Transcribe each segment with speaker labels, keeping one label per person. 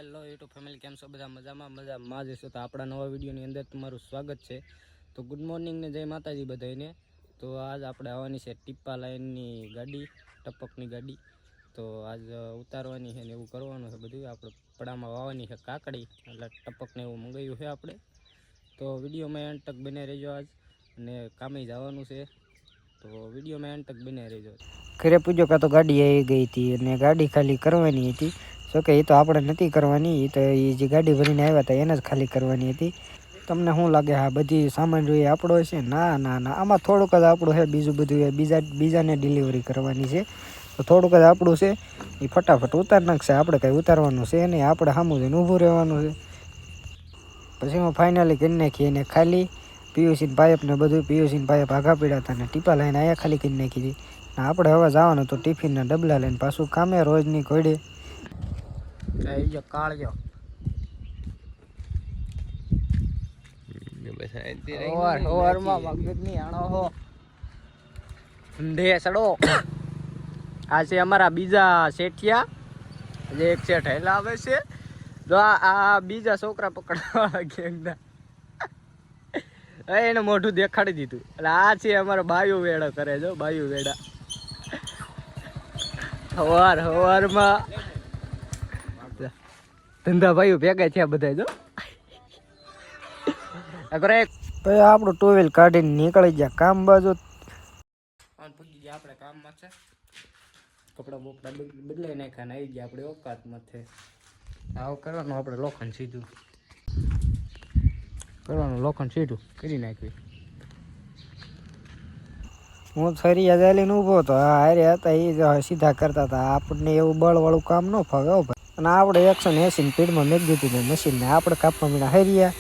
Speaker 1: Hello YouTube family, કેમ છો બધા? મજામાં જશો તો આપણા નવા વિડીયોની અંદર તમારું સ્વાગત છે. તો ગુડ મોર્નિંગ ને જય માતાજી બધાને. તો આજ આપણે આવવાની છે ટીપા લાઈનની ગાડી, ટપકની ગાડી. તો આજ ઉતારવાની છે ને એવું કરવાનું છે બધું. આપણે પડામાં વાવવાની છે કાકડી, એટલે ટપકને એવું મંગાવ્યું છે આપણે. તો વિડીયોમાં એન્ડ તક બને રહેજો આજ, અને કામે જવાનું છે. તો વિડીયોમાં એન્ડ તક બને રહેજો.
Speaker 2: ઘરે પૂજો કાં તો ગાડી આવી ગઈ હતી અને ગાડી ખાલી કરવાની હતી. જોકે એ તો આપણે નથી કરવાની, એ તો એ જે ગાડી ભરીને આવ્યા હતા એને જ ખાલી કરવાની હતી. તમને શું લાગે આ બધી સામાન જોઈએ આપણો છે? ના ના ના, આમાં થોડુંક જ આપણું છે, બીજું બધું બીજાને ડિલિવરી કરવાની છે. તો થોડુંક જ આપણું છે, એ ફટાફટ ઉતાર નાખશે. આપણે કંઈ ઉતારવાનું છે નહીં, આપણે સામું જઈને ઊભું રહેવાનું છે. પછી હું ફાઇનલી કરી નાખી એને ખાલી. પીયુસીન પાઇપને બધું, પીયુસીન પાઇપ આગા પીડા હતા ને ટીપા લાઈને અહીંયા ખાલી કરી નાખી હતી. આપણે હવે જવાનું તો ટિફિનના ડબલા લઈને પાછું કામે રોજની ઘોડે.
Speaker 1: આવી કાળજો આ છે અમારા બીજા શેઠિયા, જે એક શેઠ હેલા આવે છે. જો આ બીજા છોકરા પકડવા ગેંગના એને મોઢું દેખાડી દીધું. એટલે આ છે અમારા બાયુ વેડા કરે. જો બાયુ વેડા હવારમાં ધંધા ભાઈઓ ભેગા થયા બધા. જો
Speaker 2: આપણું ટુ વ્હીલ કાઢીને નીકળી ગયા કામ બાજુ.
Speaker 1: પૂછી ગયા આપણે કામમાં છે, કપડા બોપડા બદલાઈ નાખ્યા ને આવી ગયા આપણે ઓકાતમાં છે. આવું કરવાનું આપણે, લોખંડ સીધું કરવાનું, લોખંડ સીધું કરી નાખ્યું.
Speaker 2: હું થરિયા ચાલીને ઊભો હતો, હારે હતા એ સીધા કરતા હતા. આપણને એવું બળવાળું કામ ન ફાવે ભાઈ. અને આપણે 180 સ્પીડમાં મેં દીધું મશીનને. આપણે કાપવા મીના હરિયા,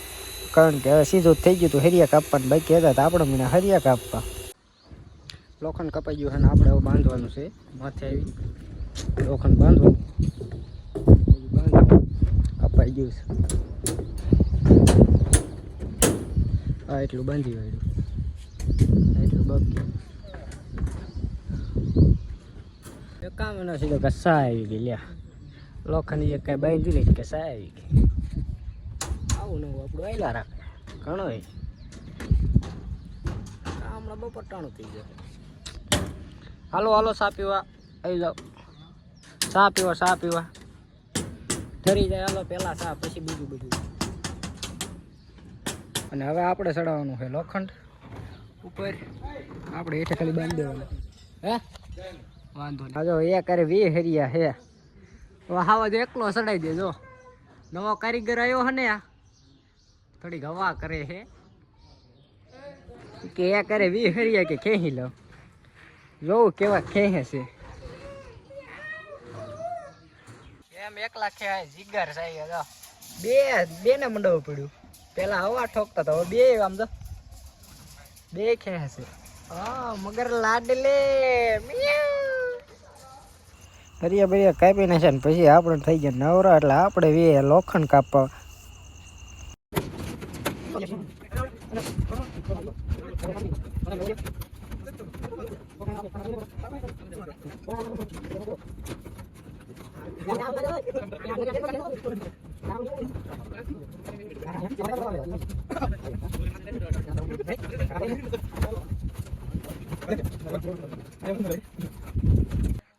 Speaker 2: કારણ કે હવે સીધું થઈ ગયું હતું. હરિયા કાપવાનું બાકી હતા તો આપણે મીના હરિયા કાપવા.
Speaker 1: લોખંડ કપાઈ ગયું છે ને આપણે હવે બાંધવાનું છે. માથે આવી લોખંડ બાંધવાનું, કપાઈ ગયું છે. હા, એટલું બાંધી વાળ્યું, એટલું બાકી. કામ એનો સીધો કે સા આવી ગઈ. લ્યા લોખંડ કઈ બાંધ્યું નહીં કે સા આવી ગઈ. આવું નવું આપણું આયલા રાખે ઘણો. હમણાં બપોર ટાણું થઈ જાય. હાલો હાલો, સા પીવા આવી જાઓ. સા પીવા ઠરી જાય. હાલો પેલા સા, પછી બીજું બધું. અને હવે આપણે ચડાવવાનું છે લોખંડ ઉપર. આપણે હેઠે ખાલી બાંધી દેવાનું. હે વાંધો નહીં. જો એ કરે 20 હરિયા હે. હાવા જો એકલો ચડાવી દેજો. નવો કારીગર આવ્યો હે ને, આ થોડીક હવા કરે છે કે એ કરે 20 હરિયા કે ખેંચી લો. જોવું કેવા ખેંચે છે. એમ એકલા ખેંચાય જીગર છે. બે ને મંડવું પડ્યું. પેલા હવા ઠોકતા હતા, બે આમ તો બે ખેંચે છે. હા મગર લાડલે
Speaker 2: હરિયા બરિયા કાપી નાખ્યા ને પછી આપણે થઈ ગયા નવરા. એટલે આપણે લોખંડ કાપવા.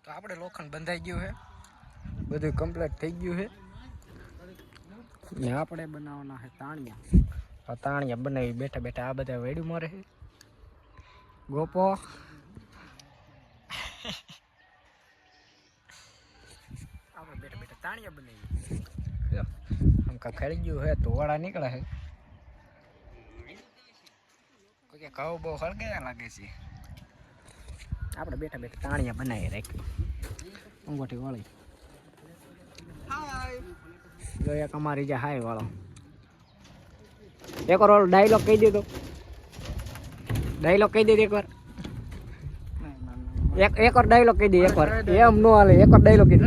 Speaker 1: તો આપણે લોખંડ બંધાઈ ગયું છે, બધું કમ્પ્લીટ થઈ ગયું છે. ને આપણે બનાવવાના છે તાણિયા. આ તાણિયા બનાવી બેઠા બેઠા આ બધા વેડું મારે છે. ગોપો આપણે બેઠા બેઠા તાણિયા બનાવી. આમ કા ખેડી ગયું છે તો વાળા નીકળે છે. કોઈ ઘઉં બહુ હળગાયા લાગે છે. આપણે બેઠા બેઠા તાણિયા બનાવી રાખ્યું. અંગોઠી વાળી જો એક અમારી જે હાય વાળો. એકવાર ઓલો ડાયલોગ કહી દીધો. ડાયલોગ કહી દીધો એકવાર. એકવાર ડાયલોગ કહી દે. એકવાર એમ નો હાલે. એકવાર ડાયલોગ કહી દે.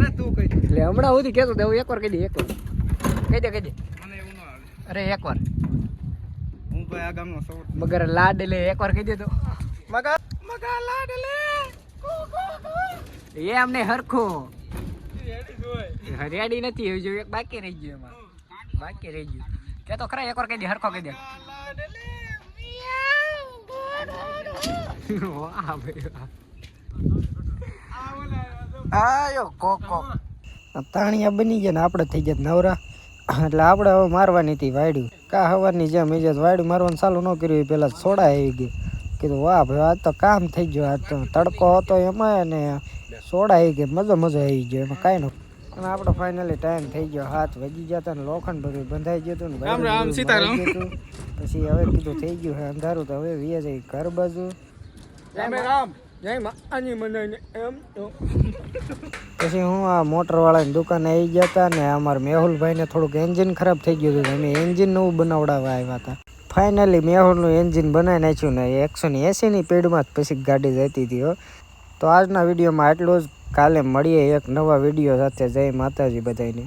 Speaker 1: એટલે હમણાં સુધી કહેતો હતો, એકવાર કહી દે. એકવાર કહી દે. અરે એકવાર મગર લાડલે એકવાર કહી દે તો. મગર લાડલે એમ નહીં હરખું.
Speaker 2: રેડી નથી હજુ એક બાકી રહી ગયું એમાં બાકી રહી ગયું કે તો ખરા એકવાર કહી દે હરખો કહી દે વાહ ભાઈ આયો કોકો તાણિયા બની ગયા ને આપણે થઈ ગયા નવરા એટલે આપણે હવે મારવાની હતી વાડ્યું કા હવારની જેમ એ વાડ્યું મારવાનું ચાલુ ન કર્યું પેલા સોડા આવી ગઈ કીધું વાહ ભાઈ આજ તો કામ થઈ ગયું આજ તો તડકો હતો એમાં અને સોડા આવી ગઈ મજો આવી ગયો એમાં કાંઈ ન અને આપણો ફાઇનલી ટાઈમ થઈ ગયો 7 વાગી ગયા હતા ને લોખંડ બધું બંધાઈ ગયું હતું ને પછી હવે કીધું થઈ ગયું હે અંધારું તો હવે વીએ જઈ ઘર બાજુ જય માતાજી મને એમ તો પછી હું આ મોટર વાળાની દુકાને આવી ગયા હતા ને અમારા મેહુલભાઈને થોડુંક એન્જિન ખરાબ થઈ ગયું હતું અમે એન્જિન નવું બનાવડાવવા આવ્યા હતા ફાઇનલી મેહુલનું એન્જિન બનાવી નાખ્યું ને 180ની સ્પીડમાં જ પછી ગાડી જતી હતી હો તો આજના વિડીયોમાં આટલું જ કાલે મળીએ એક નવા વિડીયો સાથે જય માતાજી બધાને